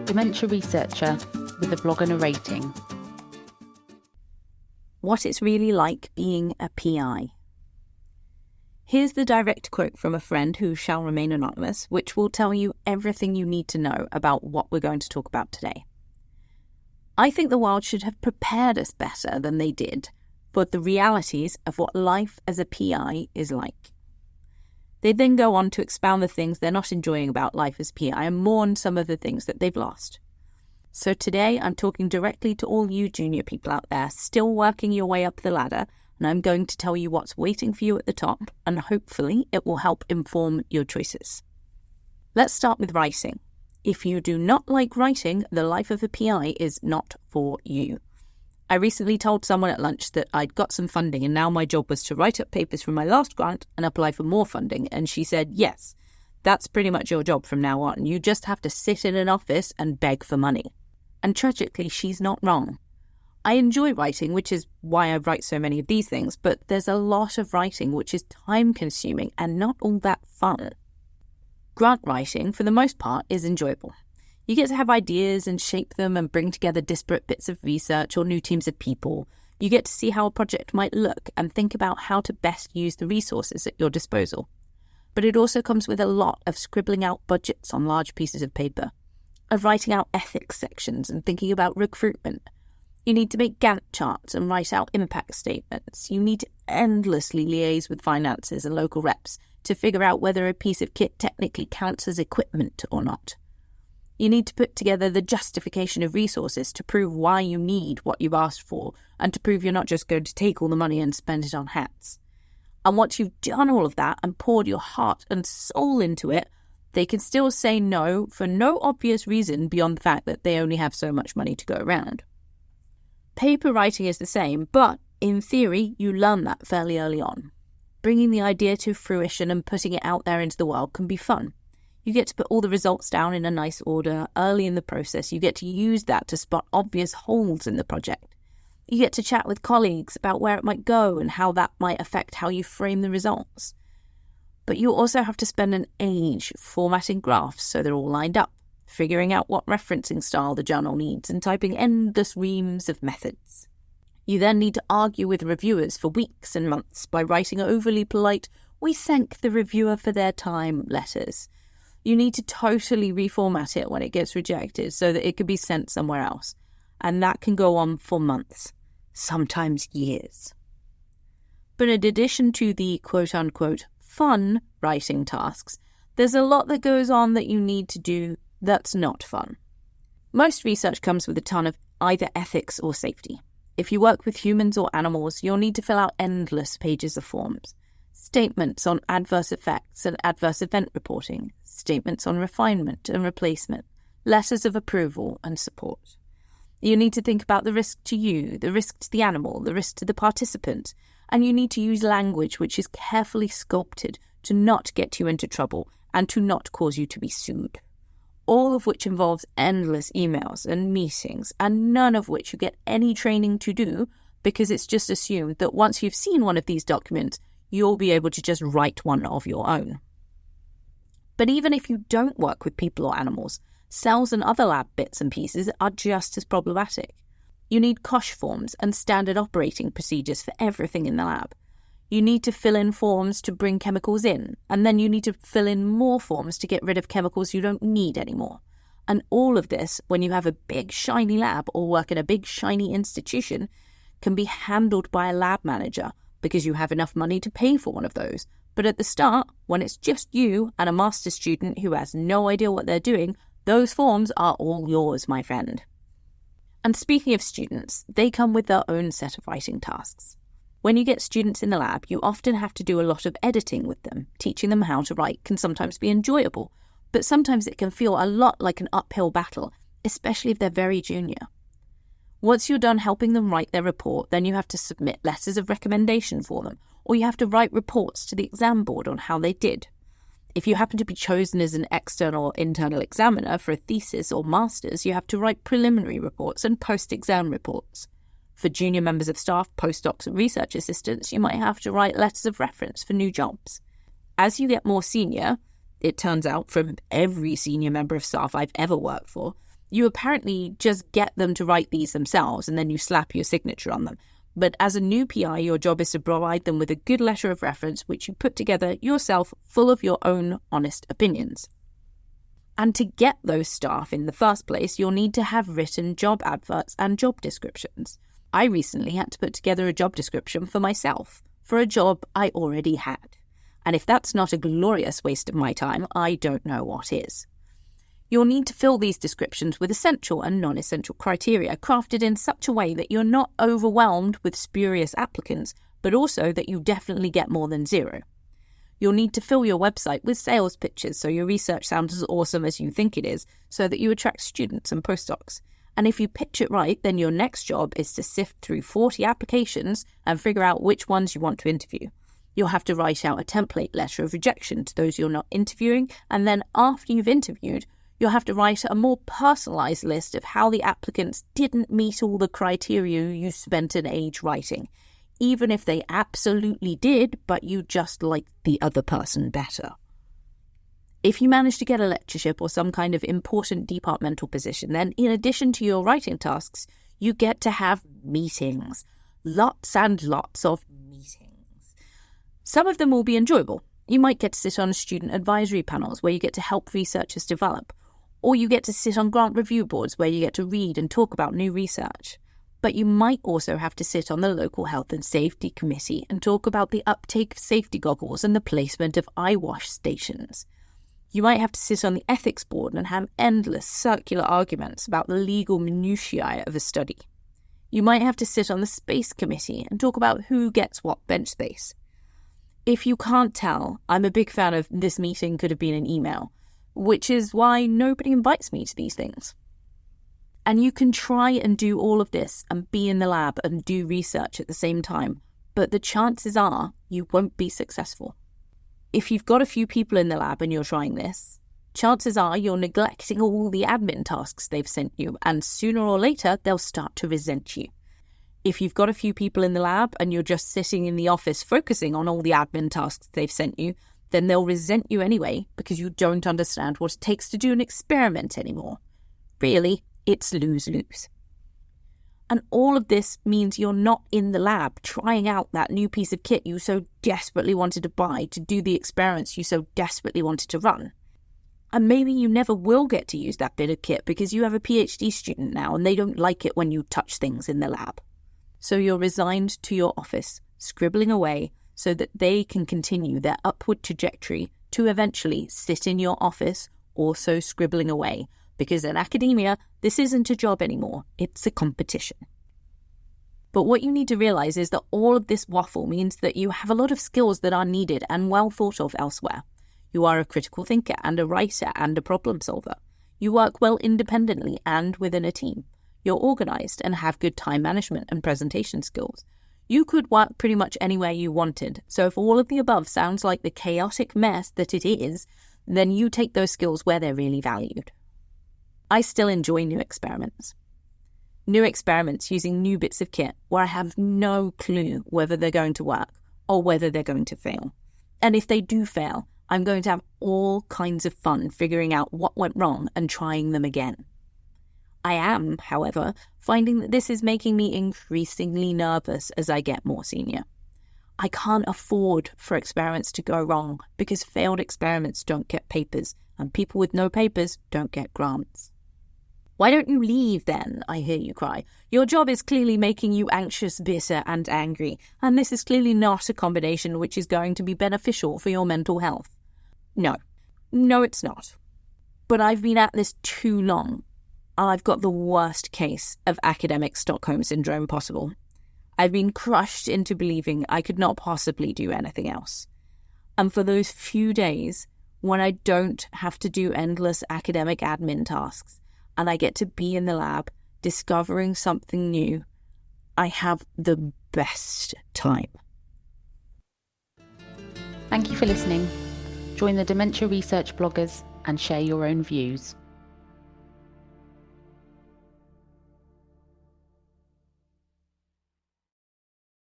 dementia researcher with a blog and a rating. What it's really like being a PI. Here's the direct quote from a friend who shall remain anonymous, which will tell you everything you need to know about what we're going to talk about today. I think the world should have prepared us better than they did for the realities of what life as a PI is like. They then go on to expound the things they're not enjoying about life as PI and mourn some of the things that they've lost. So today I'm talking directly to all you junior people out there still working your way up the ladder, and I'm going to tell you what's waiting for you at the top, and hopefully it will help inform your choices. Let's start with writing. If you do not like writing, the life of a PI is not for you. I recently told someone at lunch that I'd got some funding and now my job was to write up papers from my last grant and apply for more funding, and she said, yes, that's pretty much your job from now on. You just have to sit in an office and beg for money. And tragically, she's not wrong. I enjoy writing, which is why I write so many of these things, but there's a lot of writing which is time-consuming and not all that fun. Grant writing, for the most part, is enjoyable. You get to have ideas and shape them and bring together disparate bits of research or new teams of people. You get to see how a project might look and think about how to best use the resources at your disposal. But it also comes with a lot of scribbling out budgets on large pieces of paper, of writing out ethics sections and thinking about recruitment. You need to make Gantt charts and write out impact statements. You need to endlessly liaise with finances and local reps to figure out whether a piece of kit technically counts as equipment or not. You need to put together the justification of resources to prove why you need what you've asked for and to prove you're not just going to take all the money and spend it on hats. And once you've done all of that and poured your heart and soul into it, they can still say no for no obvious reason beyond the fact that they only have so much money to go around. Paper writing is the same, but in theory, you learn that fairly early on. Bringing the idea to fruition and putting it out there into the world can be fun. You get to put all the results down in a nice order early in the process. You get to use that to spot obvious holes in the project. You get to chat with colleagues about where it might go and how that might affect how you frame the results. But you also have to spend an age formatting graphs so they're all lined up, figuring out what referencing style the journal needs, and typing endless reams of methods. You then need to argue with reviewers for weeks and months by writing overly polite, "we thank the reviewer for their time" letters. You need to totally reformat it when it gets rejected so that it could be sent somewhere else. And that can go on for months, sometimes years. But in addition to the quote-unquote fun writing tasks, there's a lot that goes on that you need to do that's not fun. Most research comes with a ton of either ethics or safety. If you work with humans or animals, you'll need to fill out endless pages of forms. Statements on adverse effects and adverse event reporting, statements on refinement and replacement, letters of approval and support. You need to think about the risk to you, the risk to the animal, the risk to the participant, and you need to use language which is carefully sculpted to not get you into trouble and to not cause you to be sued. All of which involves endless emails and meetings, and none of which you get any training to do because it's just assumed that once you've seen one of these documents, you'll be able to just write one of your own. But even if you don't work with people or animals, cells and other lab bits and pieces are just as problematic. You need COSH forms and standard operating procedures for everything in the lab. You need to fill in forms to bring chemicals in, and then you need to fill in more forms to get rid of chemicals you don't need anymore. And all of this, when you have a big shiny lab or work in a big shiny institution, can be handled by a lab manager because you have enough money to pay for one of those. But at the start, when it's just you and a master's student who has no idea what they're doing, those forms are all yours, my friend. And speaking of students, they come with their own set of writing tasks. When you get students in the lab, you often have to do a lot of editing with them. Teaching them how to write can sometimes be enjoyable, but sometimes it can feel a lot like an uphill battle, especially if they're very junior. Once you're done helping them write their report, then you have to submit letters of recommendation for them, or you have to write reports to the exam board on how they did. If you happen to be chosen as an external or internal examiner for a thesis or master's, you have to write preliminary reports and post-exam reports. For junior members of staff, postdocs and research assistants, you might have to write letters of reference for new jobs. As you get more senior, it turns out from every senior member of staff I've ever worked for, You apparently just get them to write these themselves and then you slap your signature on them. But as a new PI, your job is to provide them with a good letter of reference which you put together yourself, full of your own honest opinions. And to get those staff in the first place, you'll need to have written job adverts and job descriptions. I recently had to put together a job description for myself, for a job I already had. And if that's not a glorious waste of my time, I don't know what is. You'll need to fill these descriptions with essential and non-essential criteria, crafted in such a way that you're not overwhelmed with spurious applicants, but also that you definitely get more than 0. You'll need to fill your website with sales pitches so your research sounds as awesome as you think it is, so that you attract students and postdocs. And if you pitch it right, then your next job is to sift through 40 applications and figure out which ones you want to interview. You'll have to write out a template letter of rejection to those you're not interviewing, and then after you've interviewed, you'll have to write a more personalised list of how the applicants didn't meet all the criteria you spent an age writing, even if they absolutely did, but you just liked the other person better. If you manage to get a lectureship or some kind of important departmental position, then in addition to your writing tasks, you get to have meetings. Lots and lots of meetings. Some of them will be enjoyable. You might get to sit on student advisory panels where you get to help researchers develop, or you get to sit on grant review boards where you get to read and talk about new research. But you might also have to sit on the local health and safety committee and talk about the uptake of safety goggles and the placement of eye wash stations. You might have to sit on the ethics board and have endless circular arguments about the legal minutiae of a study. You might have to sit on the space committee and talk about who gets what bench space. If you can't tell, I'm a big fan of this meeting could have been an email, which is why nobody invites me to these things. And you can try and do all of this and be in the lab and do research at the same time, but the chances are you won't be successful. If you've got a few people in the lab and you're trying this, chances are you're neglecting all the admin tasks they've sent you, and sooner or later they'll start to resent you. If you've got a few people in the lab and you're just sitting in the office focusing on all the admin tasks they've sent you, then they'll resent you anyway because you don't understand what it takes to do an experiment anymore. Really, it's lose-lose. And all of this means you're not in the lab trying out that new piece of kit you so desperately wanted to buy to do the experiments you so desperately wanted to run. And maybe you never will get to use that bit of kit because you have a PhD student now and they don't like it when you touch things in the lab. So you're resigned to your office, scribbling away so that they can continue their upward trajectory to eventually sit in your office, also scribbling away. Because in academia, this isn't a job anymore, it's a competition. But what you need to realise is that all of this waffle means that you have a lot of skills that are needed and well thought of elsewhere. You are a critical thinker and a writer and a problem solver. You work well independently and within a team. You're organised and have good time management and presentation skills. You could work pretty much anywhere you wanted, so if all of the above sounds like the chaotic mess that it is, then you take those skills where they're really valued. I still enjoy new experiments. New experiments using new bits of kit where I have no clue whether they're going to work or whether they're going to fail. And if they do fail, I'm going to have all kinds of fun figuring out what went wrong and trying them again. I am, however, finding that this is making me increasingly nervous as I get more senior. I can't afford for experiments to go wrong because failed experiments don't get papers and people with no papers don't get grants. Why don't you leave then, I hear you cry. Your job is clearly making you anxious, bitter and angry, and this is clearly not a combination which is going to be beneficial for your mental health. No, it's not. But I've been at this too long. I've got the worst case of academic Stockholm Syndrome possible. I've been crushed into believing I could not possibly do anything else. And for those few days when I don't have to do endless academic admin tasks and I get to be in the lab discovering something new, I have the best time. Thank you for listening. Join the Dementia Research bloggers and share your own views.